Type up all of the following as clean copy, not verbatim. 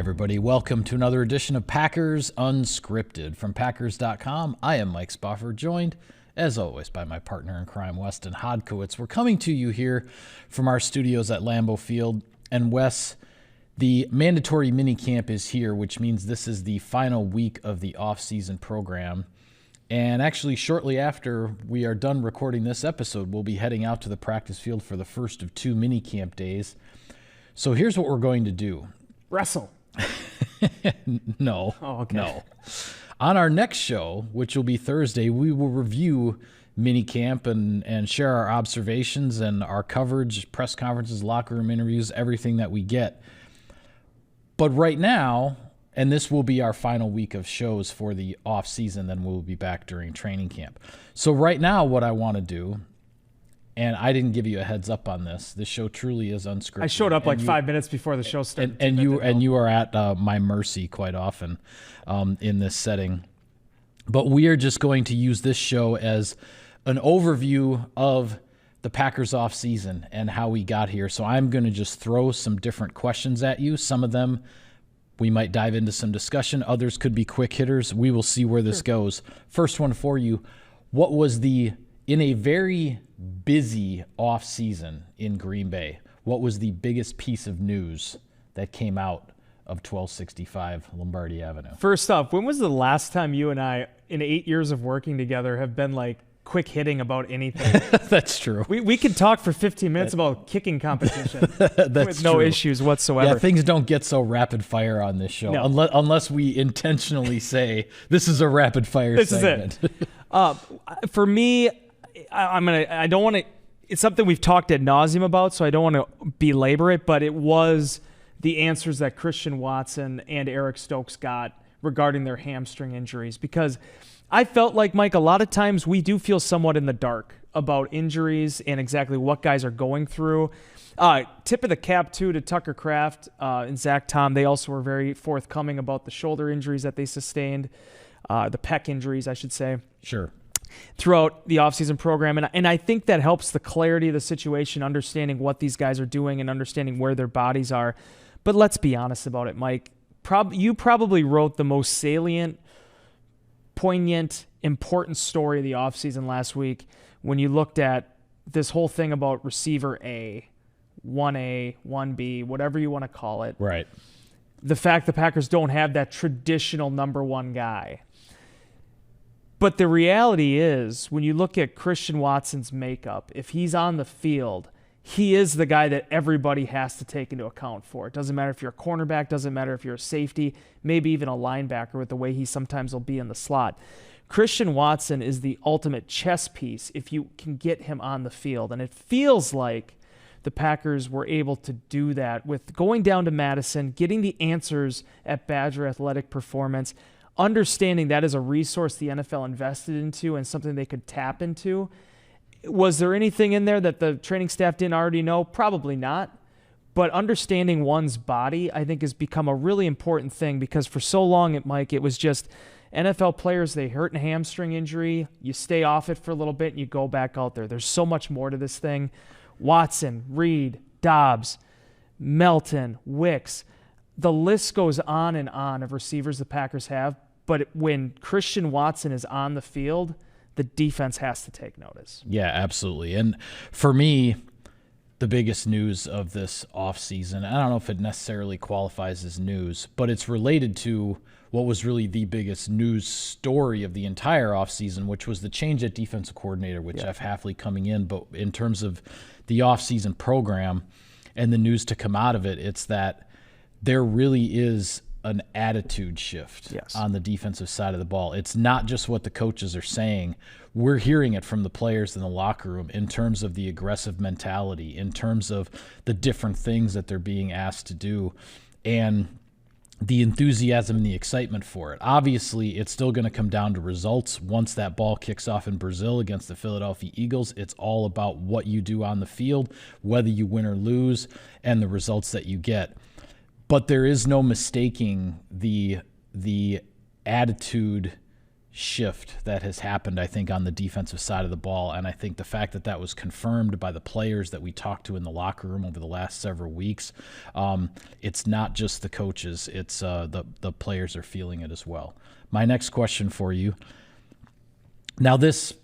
everybody. Welcome to another edition of Packers Unscripted. From Packers.com, I am Mike Spofford, joined, as always, by my partner in crime, Weston Hodkowitz. We're coming to you here from our studios at Lambeau Field. And Wes, the mandatory minicamp is here, which means this is the final week of the off-season program. And actually, shortly after we are done recording this episode, we'll be heading out to the practice field for the first of 2 minicamp days. So here's what we're going to do. Wrestle. No. Oh, okay. No. On our next show, which will be Thursday, we will review minicamp and share our observations and our coverage, press conferences, locker room interviews, everything that we get. But right now, and this will be our final week of shows for the off season, then we'll be back during training camp. So right now, what I want to do, and I didn't give you a heads up on this. This show truly is unscripted. I showed up 5 minutes before the show started. And you are at my mercy quite often in this setting. But we are just going to use this show as an overview of the Packers off season and how we got here. So I'm going to just throw some different questions at you. Some of them we might dive into some discussion. Others could be quick hitters. We will see where this goes. First one for you. What was in a very busy off season in Green Bay, what was the biggest piece of news that came out of 1265 Lombardi Avenue? First off, when was the last time you and I, in 8 years of working together, have been quick hitting about anything? That's true. We could talk for 15 minutes about kicking competition with no issues whatsoever. Yeah, things don't get so rapid fire on this show unless we intentionally say this is a rapid fire segment. This is it. For me, I don't want to. It's something we've talked ad nauseum about, so I don't want to belabor it. But it was the answers that Christian Watson and Eric Stokes got regarding their hamstring injuries, because I felt like, Mike, a lot of times we do feel somewhat in the dark about injuries and exactly what guys are going through. Tip of the cap, too, to Tucker Kraft and Zach Tom. They also were very forthcoming about the shoulder injuries that they sustained, the pec injuries, I should say. Sure. Throughout the offseason program. And I think that helps the clarity of the situation, understanding what these guys are doing and understanding where their bodies are. But let's be honest about it, Mike. You probably wrote the most salient, poignant, important story of the offseason last week when you looked at this whole thing about receiver A, 1A, 1B, whatever you want to call it. Right. The fact the Packers don't have that traditional number one guy. But the reality is, when you look at Christian Watson's makeup, if he's on the field, he is the guy that everybody has to take into account for. It doesn't matter if you're a cornerback, doesn't matter if you're a safety, maybe even a linebacker with the way he sometimes will be in the slot. Christian Watson is the ultimate chess piece if you can get him on the field. And it feels like the Packers were able to do that with going down to Madison, getting the answers at Badger Athletic Performance, understanding that is a resource the NFL invested into and something they could tap into. Was there anything in there that the training staff didn't already know? Probably not. But understanding one's body, I think, has become a really important thing, because for so long, Mike, it was just NFL players, they hurt a hamstring injury, you stay off it for a little bit, and you go back out there. There's so much more to this thing. Watson, Reed, Dobbs, Melton, Wicks. The list goes on and on of receivers the Packers have, but when Christian Watson is on the field, the defense has to take notice. Yeah, absolutely. And for me, the biggest news of this offseason, I don't know if it necessarily qualifies as news, but it's related to what was really the biggest news story of the entire offseason, which was the change at defensive coordinator with Jeff Hafley coming in. But in terms of the offseason program and the news to come out of it, it's that there really is an attitude shift on the defensive side of the ball. It's not just what the coaches are saying. We're hearing it from the players in the locker room in terms of the aggressive mentality, in terms of the different things that they're being asked to do, and the enthusiasm and the excitement for it. Obviously, it's still going to come down to results. Once that ball kicks off in Brazil against the Philadelphia Eagles, it's all about what you do on the field, whether you win or lose, and the results that you get. But there is no mistaking the attitude shift that has happened, I think, on the defensive side of the ball. And I think the fact that that was confirmed by the players that we talked to in the locker room over the last several weeks, it's not just the coaches, it's the players are feeling it as well. My next question for you. Now, this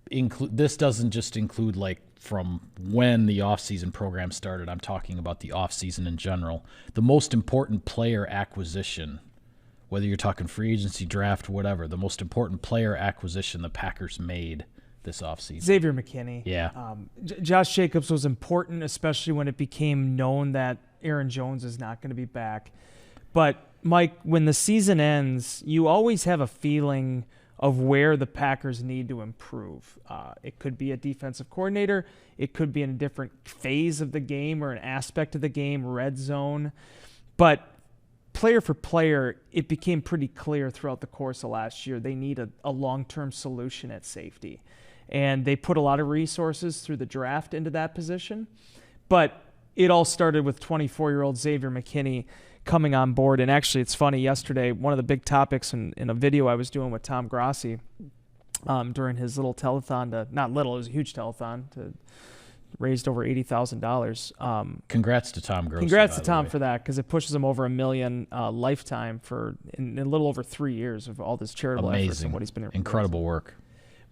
doesn't just include like from when the offseason program started. I'm talking about the offseason in general. The most important player acquisition, whether you're talking free agency, draft, whatever, the most important player acquisition the Packers made this offseason. Xavier McKinney. Yeah. Josh Jacobs was important, especially when it became known that Aaron Jones is not going to be back. But, Mike, when the season ends, you always have a feeling of where the Packers need to improve. It could be a defensive coordinator. It could be in a different phase of the game or an aspect of the game, red zone. But player for player, it became pretty clear throughout the course of last year they need a long-term solution at safety. And they put a lot of resources through the draft into that position. But it all started with 24-year-old Xavier McKinney coming on board. And actually, it's funny, yesterday, one of the big topics in a video I was doing with Tom Grossi during his little telethon, not little, it was a huge telethon, raised over $80,000. Congrats to Tom Grossi. Congrats to Tom for that, because it pushes him over $1 million lifetime in a little over 3 years of all this charitable efforts and what he's been incredible work.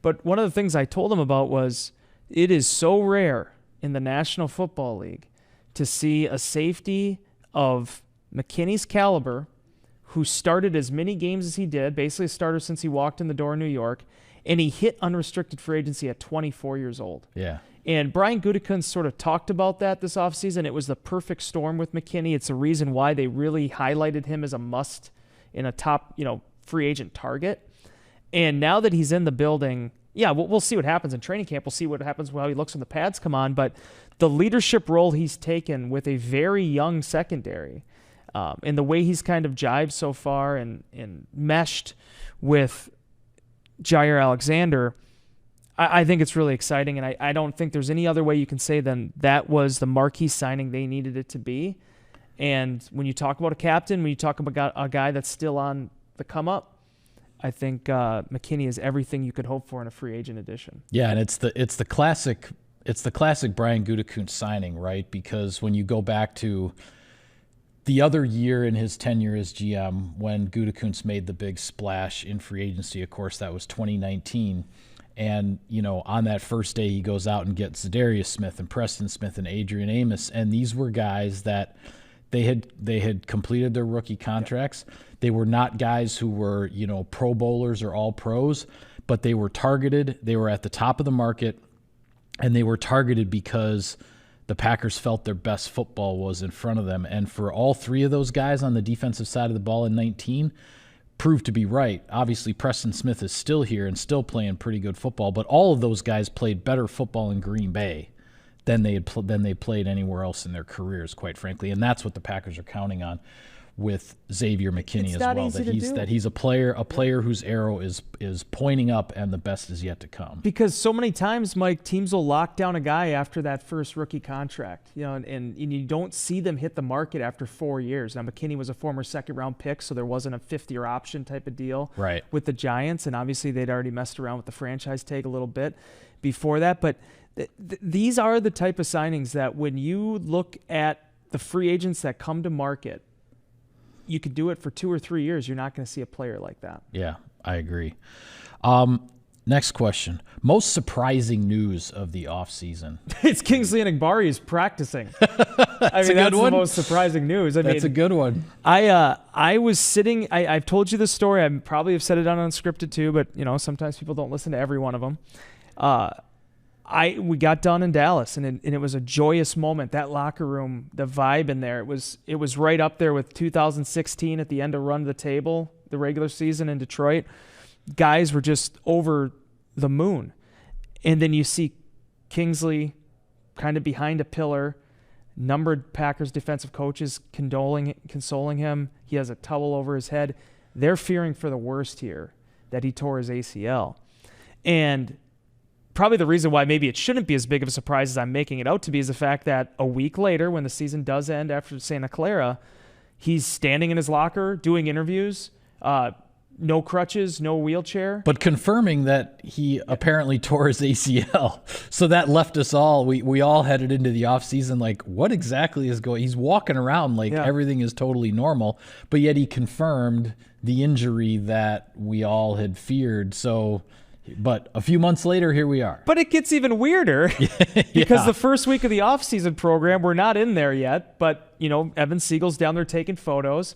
But one of the things I told him about was it is so rare in the National Football League to see a safety of McKinney's caliber who started as many games as he did, basically a starter since he walked in the door in New York, and he hit unrestricted free agency at 24 years old. Yeah. And Brian Gutekunst sort of talked about that this offseason. It was the perfect storm with McKinney. It's the reason why they really highlighted him as a must in a top, free agent target. And now that he's in the building, yeah, we'll see what happens in training camp. We'll see what happens while he looks when the pads come on. But the leadership role he's taken with a very young secondary, and the way he's kind of jived so far and meshed with Jair Alexander, I think it's really exciting, and I don't think there's any other way you can say than that was the marquee signing they needed it to be. And when you talk about a captain, when you talk about a guy that's still on the come up, I think McKinney is everything you could hope for in a free agent addition. Yeah, and it's the classic Brian Gutekunst signing, right? Because when you go back to the other year in his tenure as GM, when Gutekunst made the big splash in free agency, of course, that was 2019. And, on that first day, he goes out and gets Zadarius Smith and Preston Smith and Adrian Amos. And these were guys that they had completed their rookie contracts. Yeah. They were not guys who were, Pro Bowlers or all pros, but they were targeted. They were at the top of the market, and they were targeted because the Packers felt their best football was in front of them. And for all three of those guys on the defensive side of the ball in 19, proved to be right. Obviously, Preston Smith is still here and still playing pretty good football, but all of those guys played better football in Green Bay than they played anywhere else in their careers, quite frankly. And that's what the Packers are counting on with Xavier McKinney as well. That he's a player whose arrow is pointing up, and the best is yet to come. Because so many times, Mike, teams will lock down a guy after that first rookie contract, and you don't see them hit the market after 4 years. Now, McKinney was a former second-round pick, so there wasn't a fifth-year option type of deal with the Giants, and obviously they'd already messed around with the franchise tag a little bit before that. But these are the type of signings that when you look at the free agents that come to market, you could do it for 2 or 3 years. You're not going to see a player like that. Yeah, I agree. Next question. Most surprising news of the offseason? It's Kingsley Enagbare is practicing. That's the most surprising news. That's a good one. I was sitting, I've told you this story. I probably have said it on Unscripted too, but sometimes people don't listen to every one of them. We got done in Dallas, and it was a joyous moment. That locker room, the vibe in there, it was right up there with 2016 at the end of Run the Table, the regular season in Detroit. Guys were just over the moon. And then you see Kingsley kind of behind a pillar, numbered Packers defensive coaches consoling him. He has a towel over his head. They're fearing for the worst here, that he tore his ACL. And probably the reason why maybe it shouldn't be as big of a surprise as I'm making it out to be is the fact that a week later, when the season does end after Santa Clara, he's standing in his locker doing interviews, No crutches, no wheelchair. But confirming that he apparently tore his ACL. So that left us all, we all headed into the offseason like, what exactly is going? He's walking around like everything is totally normal, but yet he confirmed the injury that we all had feared. So, but a few months later, here we are. But it gets even weirder because the first week of the offseason program, we're not in there yet, but, Evan Siegel's down there taking photos.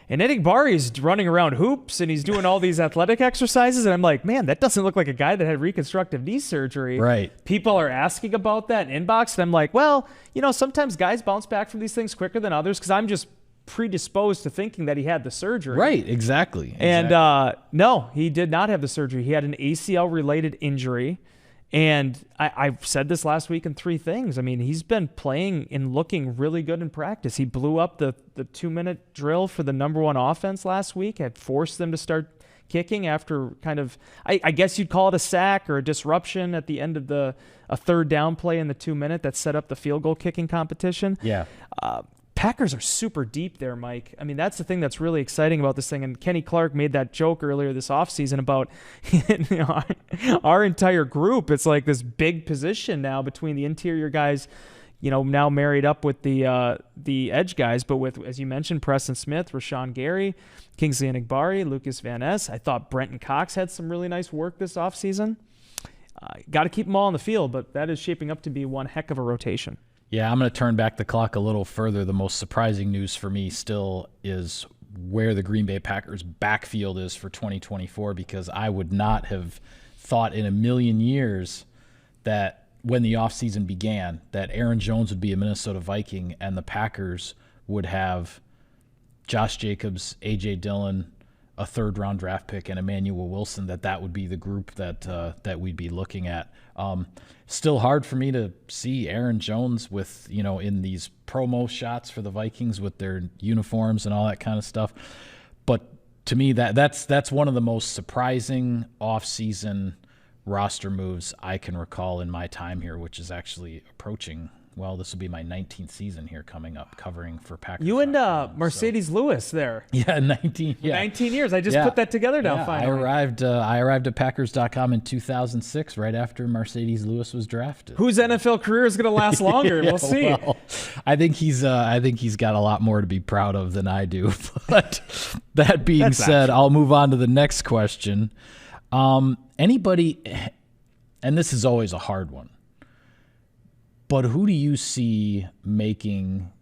And Bari's running around hoops, and he's doing all these athletic exercises. And I'm like, man, that doesn't look like a guy that had reconstructive knee surgery. Right. People are asking about that in inbox. And I'm like, well, sometimes guys bounce back from these things quicker than others because I'm just predisposed to thinking that he had the surgery. Right, exactly. And no, he did not have the surgery. He had an ACL-related injury. And I said this last week in 3 things. I mean, he's been playing and looking really good in practice. He blew up the 2-minute drill for the number 1 offense last week, had forced them to start kicking after kind of, I guess you'd call it a sack or a disruption at the end of a third down play in the 2-minute that set up the field goal kicking competition. Yeah. Packers are super deep there, Mike. I mean, that's the thing that's really exciting about this thing. And Kenny Clark made that joke earlier this offseason about our entire group. It's like this big position now between the interior guys, now married up with the edge guys, but with, as you mentioned, Preston Smith, Rashawn Gary, Kingsley Enagbari, Lucas Van Ness. I thought Brenton Cox had some really nice work this offseason. Got to keep them all on the field, but that is shaping up to be one heck of a rotation. Yeah, I'm going to turn back the clock a little further. The most surprising news for me still is where the Green Bay Packers backfield is for 2024, because I would not have thought in a million years that when the offseason began that Aaron Jones would be a Minnesota Viking and the Packers would have Josh Jacobs, A.J. Dillon, a third-round draft pick, and Emmanuel Wilson, that would be the group that we'd be looking at. Still hard for me to see Aaron Jones with, in these promo shots for the Vikings with their uniforms and all that kind of stuff. But to me, that's one of the most surprising off-season roster moves I can recall in my time here, which is actually approaching. Well, this will be my 19th season here coming up covering for Packers. You and Mercedes Lewis there. Yeah, 19. Yeah. 19 years. I just put that together now finally. I arrived at Packers.com in 2006, right after Mercedes Lewis was drafted. Whose NFL career is going to last longer? We'll see. Well, I think he's got a lot more to be proud of than I do. But that being said, I'll move on to the next question. Anybody, and this is always a hard one, but who do you see making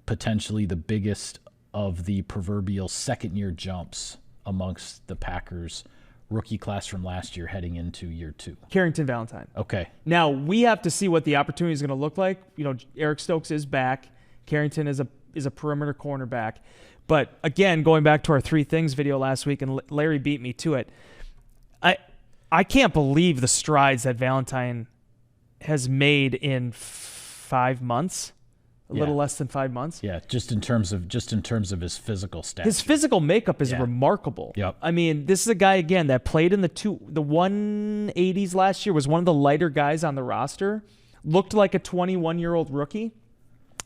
potentially the biggest of the proverbial second-year jumps amongst the Packers rookie class from last year heading into year 2? Carrington Valentine. Okay. Now, we have to see what the opportunity is going to look like. Eric Stokes is back. Carrington is a perimeter cornerback. But, again, going back to our 3 things video last week, and Larry beat me to it, I can't believe the strides that Valentine has made in 5 months, a little less than 5 months. Yeah, just in terms of his physical stats. His physical makeup is remarkable. Yep. I mean, this is a guy again that played in the 180s last year, was one of the lighter guys on the roster, looked like a 21-year-old rookie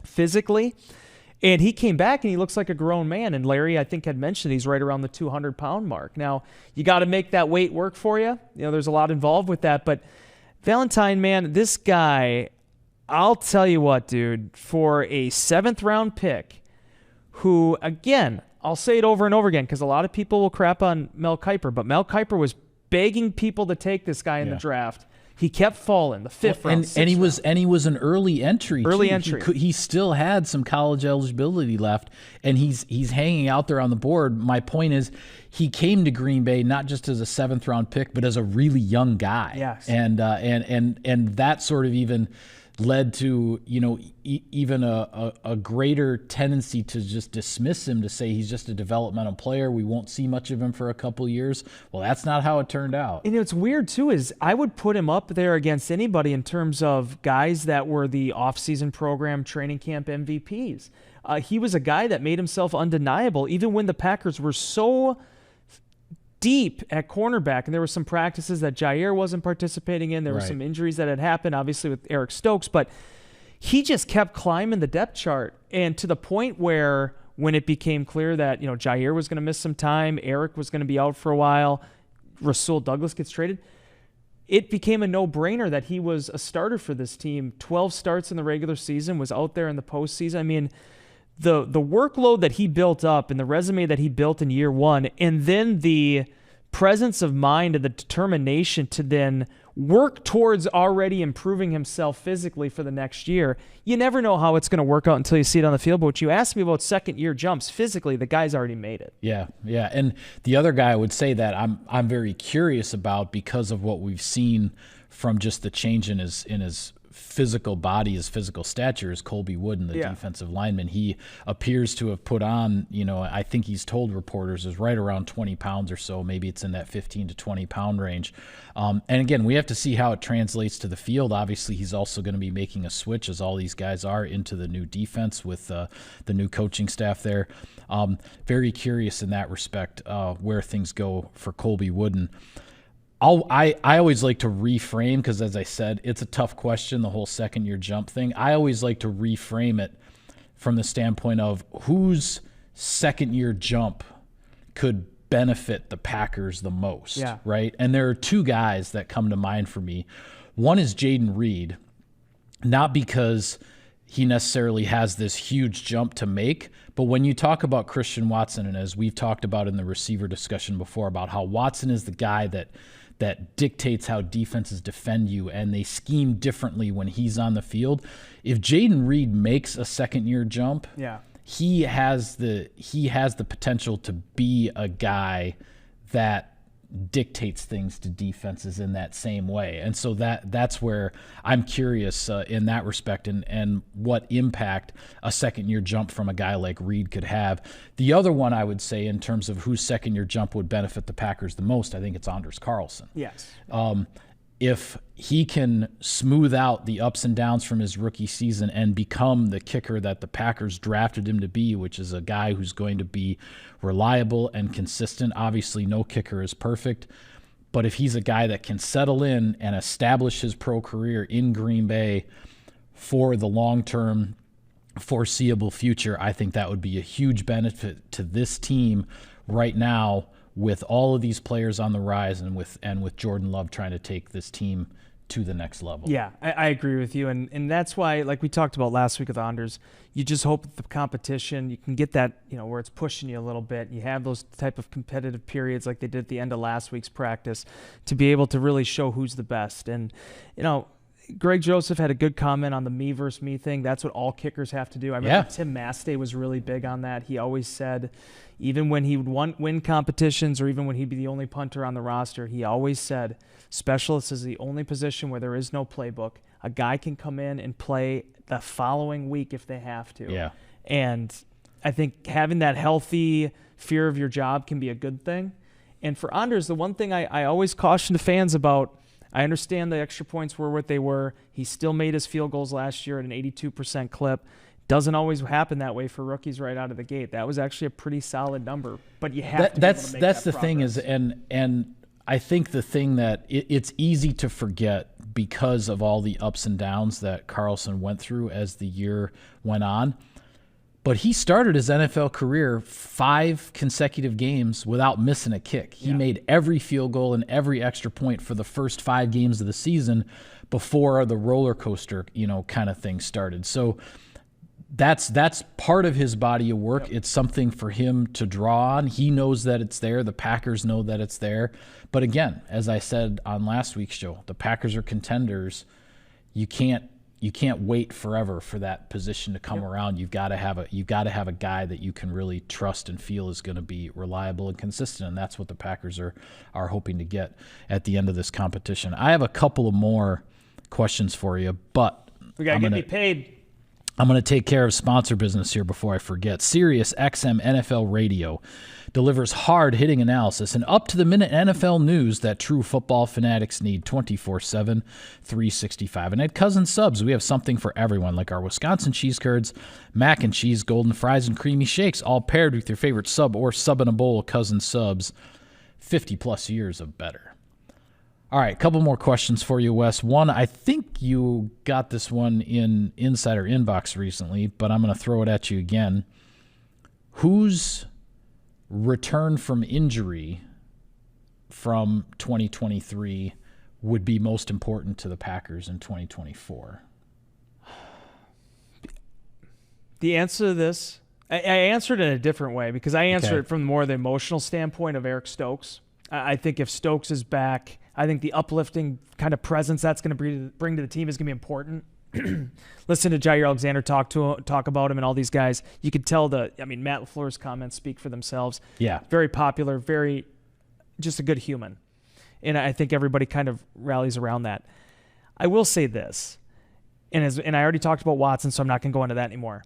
physically, and he came back and he looks like a grown man. And Larry, I think, had mentioned he's right around the 200-pound mark. Now, you got to make that weight work for you. There's a lot involved with that, but Valentine, man, this guy, I'll tell you what, dude, for a 7th-round pick who, again, I'll say it over and over again because a lot of people will crap on Mel Kiper, but Mel Kiper was begging people to take this guy in the draft. He kept falling, the 5th round, and he was an early entry. Entry. He still had some college eligibility left, and he's hanging out there on the board. My point is, he came to Green Bay not just as a 7th-round pick, but as a really young guy. Yes. And that sort of even led to even a greater tendency to just dismiss him, to say he's just a developmental player. We won't see much of him for a couple years. Well, that's not how it turned out. And what's weird too is I would put him up there against anybody in terms of guys that were the offseason program training camp MVPs. He was a guy that made himself undeniable even when the Packers were so deep at cornerback, and there were some practices that Jair wasn't participating in. There were some injuries that had happened, obviously, with Eric Stokes, but he just kept climbing the depth chart, and to the point where when it became clear that, Jair was going to miss some time, Eric was going to be out for a while, Rasul Douglas gets traded, it became a no-brainer that he was a starter for this team. 12 starts in the regular season, was out there in the postseason. I mean, the workload that he built up and the resume that he built in year one, and then the presence of mind and the determination to then work towards already improving himself physically for the next year. You never know how it's going to work out until you see it on the field. But what you asked me about second-year jumps, physically, the guy's already made it. Yeah. And the other guy I would say that I'm very curious about because of what we've seen from just the change in his physical body, his physical stature, is Colby Wooden, the defensive lineman. He appears to have put on, I think he's told reporters is right around 20 pounds or so. Maybe it's in that 15 to 20 pound range. And again, we have to see how it translates to the field. Obviously, he's also going to be making a switch, as all these guys are, into the new defense with the new coaching staff there. Very curious in that respect where things go for Colby Wooden. I always like to reframe, because as I said, it's a tough question, the whole second-year jump thing. I always like to reframe it from the standpoint of whose second-year jump could benefit the Packers the most, right? And there are two guys that come to mind for me. One is Jaden Reed, not because he necessarily has this huge jump to make, but when you talk about Christian Watson, and as we've talked about in the receiver discussion before, about how Watson is the guy that dictates how defenses defend you, and they scheme differently when he's on the field. If Jaden Reed makes a second-year jump, he has the potential to be a guy that dictates things to defenses in that same way. And so that's where I'm curious in that respect, and what impact a second-year jump from a guy like Reed could have. The other one I would say in terms of whose second-year jump would benefit the Packers the most, I think it's Anders Carlson. Yes. If he can smooth out the ups and downs from his rookie season and become the kicker that the Packers drafted him to be, which is a guy who's going to be reliable and consistent. Obviously, no kicker is perfect, but if he's a guy that can settle in and establish his pro career in Green Bay for the long-term foreseeable future, I think that would be a huge benefit to this team right now, with all of these players on the rise, and with Jordan Love trying to take this team to the next level. Yeah, I agree with you. And that's why, like we talked about last week with Anders, you just hope that the competition, you can get that, where it's pushing you a little bit. You have those type of competitive periods like they did at the end of last week's practice to be able to really show who's the best. And, Greg Joseph had a good comment on the me versus me thing. That's what all kickers have to do. I remember Tim Mastay was really big on that. He always said, even when he would win competitions, or even when he'd be the only punter on the roster, he always said, specialist is the only position where there is no playbook. A guy can come in and play the following week if they have to. Yeah. And I think having that healthy fear of your job can be a good thing. And for Anders, the one thing I always caution the fans about, I understand the extra points were what they were. He still made his field goals last year at an 82% clip. Doesn't always happen that way for rookies right out of the gate. That was actually a pretty solid number, but you have to be able to make that's that the thing is, and I think the thing that it's easy to forget because of all the ups and downs that Carlson went through as the year went on. But he started his NFL career 5 consecutive games without missing a kick. He made every field goal and every extra point for the first 5 games of the season before the roller coaster, kind of thing started. So that's part of his body of work. It's something for him to draw on. He knows that it's there. The Packers know that it's there. But again, as I said on last week's show, the Packers are contenders. You can't wait forever for that position to come around. You've got to have a guy that you can really trust and feel is going to be reliable and consistent, and that's what the Packers are hoping to get at the end of this competition. I have a couple of more questions for you, but we got to get me paid. I'm going to take care of sponsor business here before I forget. Sirius XM NFL Radio delivers hard-hitting analysis and up-to-the-minute NFL news that true football fanatics need 24/7, 365. And at Cousin Subs, we have something for everyone, like our Wisconsin cheese curds, mac and cheese, golden fries, and creamy shakes, all paired with your favorite sub or sub in a bowl of Cousin Subs. 50-plus years of better. All right, a couple more questions for you, Wes. One, I think you got this one in Insider Inbox recently, but I'm going to throw it at you again. whose return from injury from 2023 would be most important to the Packers in 2024? The answer to this, I answered it in a different way because I answered it from more the emotional standpoint of Eric Stokes. I think if Stokes is back, I think the uplifting kind of presence that's going to bring to the team is going to be important. Listen to Jair Alexander talk about him and all these guys. You could tell Matt LaFleur's comments speak for themselves. Yeah. Very popular, just a good human. And I think everybody kind of rallies around that. I will say this, and I already talked about Watson, so I'm not going to go into that anymore.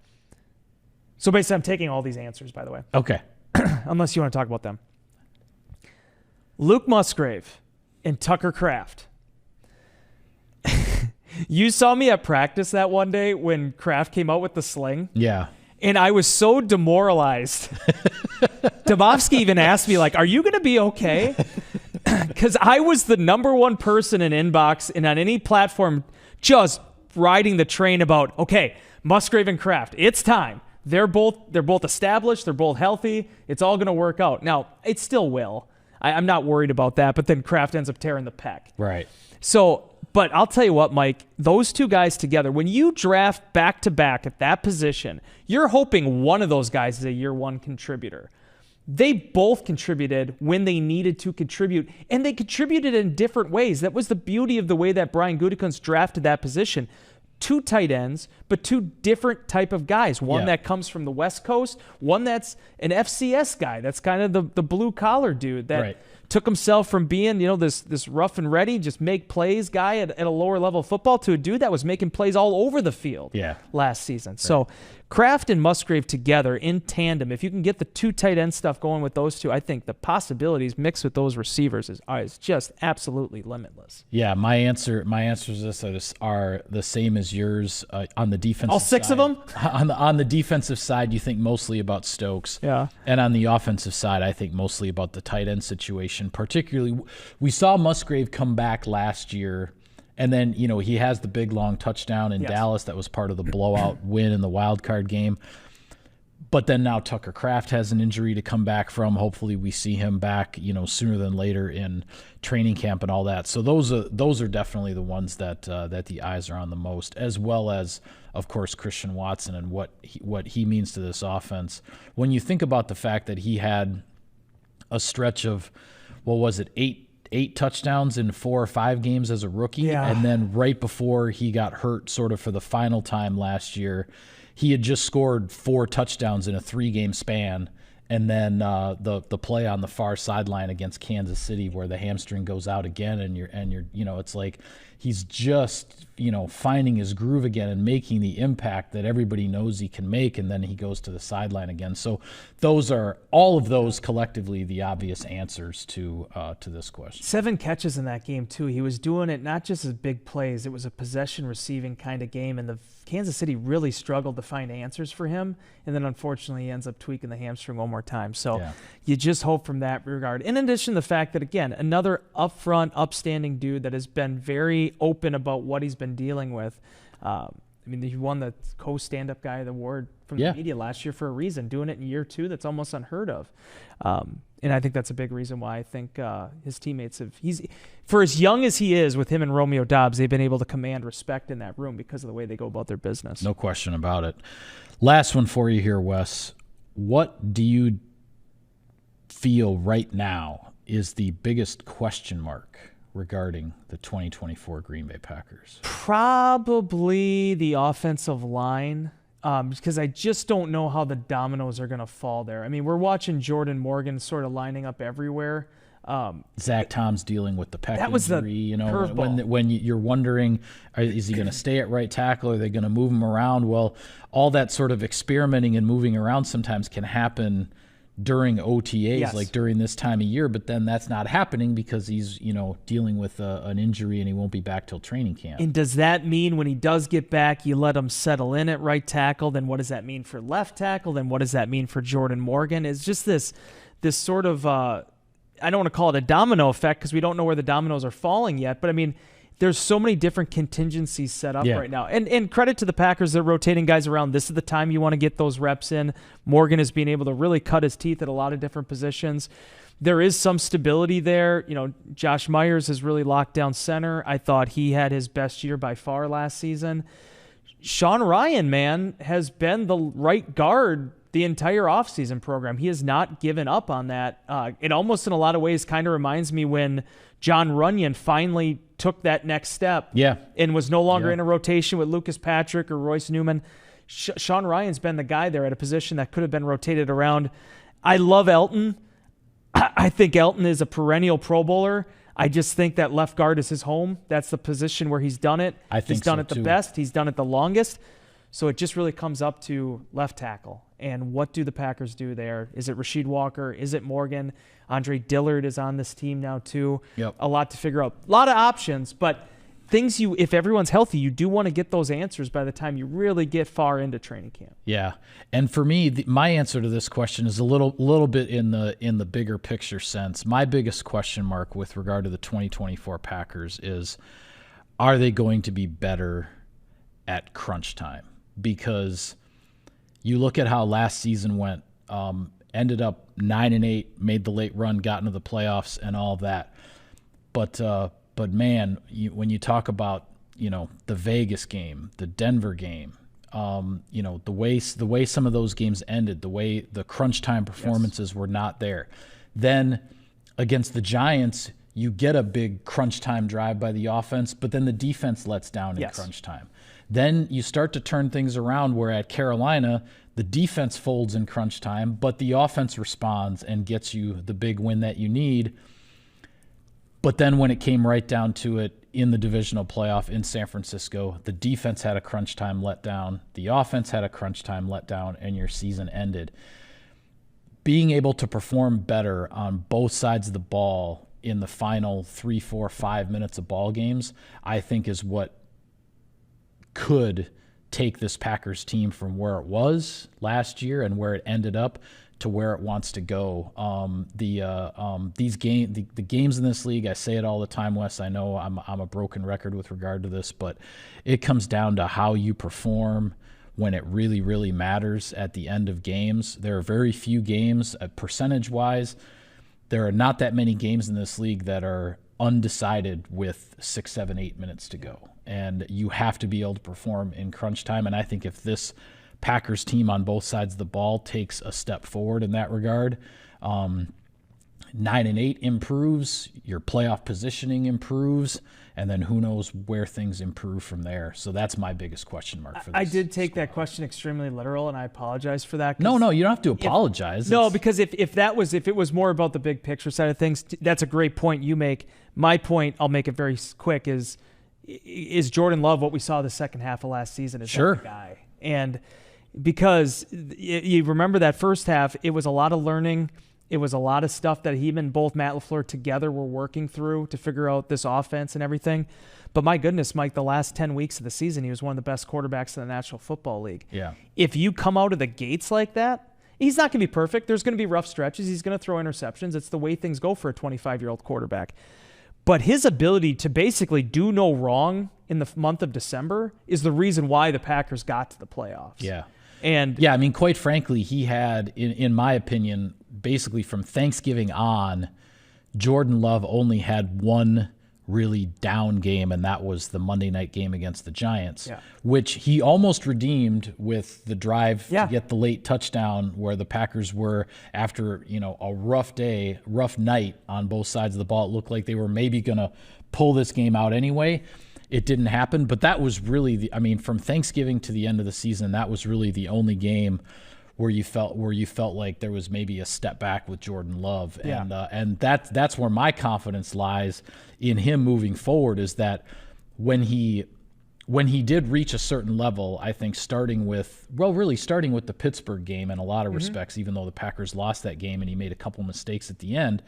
So basically, I'm taking all these answers, by the way. Okay. Unless you want to talk about them. Luke Musgrave and Tucker Kraft. You saw me at practice that one day when Kraft came out with the sling. Yeah. And I was so demoralized. Domofsky even asked me, are you going to be okay? Because I was the number one person in inbox and on any platform just riding the train about, okay, Musgrave and Kraft, it's time. They're both established. They're both healthy. It's all going to work out. Now, it still will. I'm not worried about that, but then Kraft ends up tearing the pec. Right. So, but I'll tell you what, Mike, those two guys together, when you draft back-to-back at that position, you're hoping one of those guys is a year-one contributor. They both contributed when they needed to contribute, and they contributed in different ways. That was the beauty of the way that Brian Gutekunst drafted that position. Two tight ends, but two different type of guys. One that comes from the West Coast, one that's an FCS guy. That's kind of the blue-collar dude that took himself from being, this rough and ready, just make plays guy at a lower level of football to a dude that was making plays all over the field last season. Right. So Kraft and Musgrave together in tandem, if you can get the two tight end stuff going with those two, I think the possibilities mixed with those receivers is just absolutely limitless. Yeah, my answers to this are the same as yours on the defensive side. All six of them? On the defensive side, you think mostly about Stokes. Yeah. And on the offensive side, I think mostly about the tight end situation. Particularly, we saw Musgrave come back last year, and then, he has the big, long touchdown in Dallas that was part of the blowout win in the wild card game. But then now Tucker Kraft has an injury to come back from. Hopefully we see him back, sooner than later in training camp and all that. So those are definitely the ones that the eyes are on the most, as well as, of course, Christian Watson and what he means to this offense. When you think about the fact that he had a stretch of, what was it, eight touchdowns in 4 or 5 games as a rookie. Yeah. And then right before he got hurt sort of for the final time last year, he had just scored 4 touchdowns in a 3-game span. And then the play on the far sideline against Kansas City where the hamstring goes out again and you're it's like he's just, finding his groove again and making the impact that everybody knows he can make, and then he goes to the sideline again. So all of those collectively the obvious answers to this question. 7 catches in that game too. He was doing it not just as big plays, it was a possession receiving kind of game, and the Kansas City really struggled to find answers for him, and then unfortunately he ends up tweaking the hamstring one more time. So you just hope from that regard. In addition to the fact that, again, another upfront, upstanding dude that has been very open about what he's been dealing with. He won the co-stand-up guy award from the media last year for a reason, doing it in year 2 that's almost unheard of. And I think that's a big reason why I think his teammates for as young as he is, with him and Romeo Doubs, they've been able to command respect in that room because of the way they go about their business. No question about it. Last one for you here, Wes. What do you feel right now is the biggest question mark regarding the 2024 Green Bay Packers? Probably the offensive line, because I just don't know how the dominoes are going to fall there. We're watching Jordan Morgan sort of lining up everywhere. Zach Tom's dealing with the pec that was injury. The when you're wondering, is he going to stay at right tackle? Are they going to move him around? Well, all that sort of experimenting and moving around sometimes can happen during OTAs, like during this time of year, but then that's not happening because he's, dealing with an injury and he won't be back till training camp. And does that mean when he does get back, you let him settle in at right tackle? Then what does that mean for left tackle? Then what does that mean for Jordan Morgan? It's just this sort of, I don't want to call it a domino effect because we don't know where the dominoes are falling yet, but there's so many different contingencies set up right now. And credit to the Packers, they're rotating guys around. This is the time you want to get those reps in. Morgan is being able to really cut his teeth at a lot of different positions. There is some stability there. Josh Myers has really locked down center. I thought he had his best year by far last season. Sean Ryan, man, has been the right guard the entire offseason program. He has not given up on that. It almost in a lot of ways kind of reminds me when John Runyon finally took that next step and was no longer in a rotation with Lucas Patrick or Royce Newman. Sean Ryan's been the guy there at a position that could have been rotated around. I love Elton. I think Elton is a perennial Pro Bowler. I just think that left guard is his home. That's the position where he's done it. He's done it the best. He's done it the longest. So it just really comes up to left tackle. And what do the Packers do there? Is it Rasheed Walker? Is it Morgan? Andre Dillard is on this team now too. Yep. A lot to figure out. A lot of options, but things if everyone's healthy, you do want to get those answers by the time you really get far into training camp. Yeah. And for me, my answer to this question is a little bit in the bigger picture sense. My biggest question mark with regard to the 2024 Packers is, are they going to be better at crunch time? Because you look at how last season went, ended up 9-8, made the late run, got into the playoffs and all that. But man, when you talk about, the Vegas game, the Denver game, the way some of those games ended, the way the crunch time performances were not there. Then against the Giants, you get a big crunch time drive by the offense, but then the defense lets down in crunch time. Then you start to turn things around where at Carolina, the defense folds in crunch time, but the offense responds and gets you the big win that you need. But then when it came right down to it in the divisional playoff in San Francisco, the defense had a crunch time letdown, the offense had a crunch time letdown, and your season ended. Being able to perform better on both sides of the ball in the final 3, 4, 5 minutes of ball games, I think is what could take this Packers team from where it was last year and where it ended up to where it wants to go. The games in this league, I say it all the time, Wes. I know I'm a broken record with regard to this, but it comes down to how you perform when it really, really matters at the end of games. There are very few games, percentage-wise. There are not that many games in this league that are undecided with 6, 7, 8 minutes to go. And you have to be able to perform in crunch time. And I think if this Packers team on both sides of the ball takes a step forward in that regard, 9-8 improves, your playoff positioning improves, and then who knows where things improve from there. So that's my biggest question mark for this. I did take that question extremely literal, and I apologize for that. No, you don't have to apologize. Because if it was more about the big picture side of things, that's a great point you make. My point, I'll make it very quick, is Jordan Love what we saw the second half of last season? Is that the guy? And because you remember that first half, it was a lot of learning. It was a lot of stuff that he and both Matt LaFleur together were working through to figure out this offense and everything. But my goodness, Mike, the last 10 weeks of the season, he was one of the best quarterbacks in the National Football League. Yeah. If you come out of the gates like that, he's not going to be perfect. There's going to be rough stretches. He's going to throw interceptions. It's the way things go for a 25-year-old quarterback. But his ability to basically do no wrong in the month of December is the reason why the Packers got to the playoffs. Yeah. And yeah, I mean, quite frankly, he had, in my opinion, basically from Thanksgiving on, Jordan Love only had one really down game, and that was the Monday night game against the Giants, which he almost redeemed with the drive to get the late touchdown where the Packers were, after a rough day, rough night on both sides of the ball. It looked like they were maybe going to pull this game out anyway. It didn't happen, but that was really from Thanksgiving to the end of the season, that was really the only game where you felt like there was maybe a step back with Jordan Love, and that's where my confidence lies in him moving forward, is that when he did reach a certain level, I think starting with the Pittsburgh game in a lot of respects, even though the Packers lost that game and he made a couple mistakes at the end.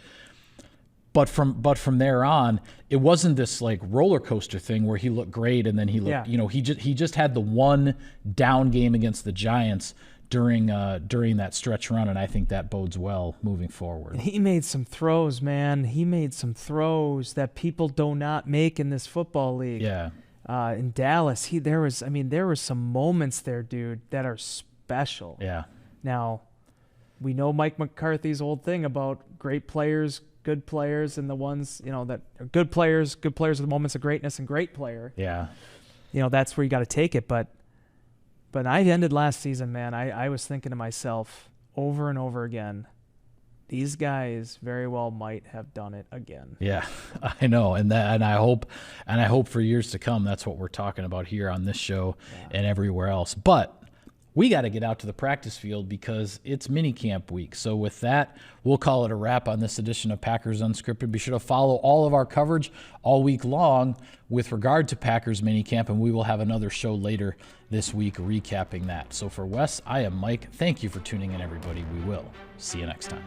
But from there on, it wasn't this like roller coaster thing where he looked great and then he looked, he just had the one down game against the Giants during that stretch run, and I think that bodes well moving forward. He made some throws, man. He made some throws that people do not make in this football league. Yeah. In Dallas, there were some moments there, dude, that are special. Yeah. Now, we know Mike McCarthy's old thing about great players, good players, and the ones, that are good players are the moments of greatness, and great player. Yeah. That's where you got to take it. But I ended last season, man. I was thinking to myself over and over again, these guys very well might have done it again. Yeah, I know, and I hope for years to come that's what we're talking about here on this show and everywhere else. But we got to get out to the practice field because it's minicamp week. So with that, we'll call it a wrap on this edition of Packers Unscripted. Be sure to follow all of our coverage all week long with regard to Packers minicamp, and we will have another show later this week recapping that. So for Wes, I am Mike. Thank you for tuning in, everybody. We will see you next time.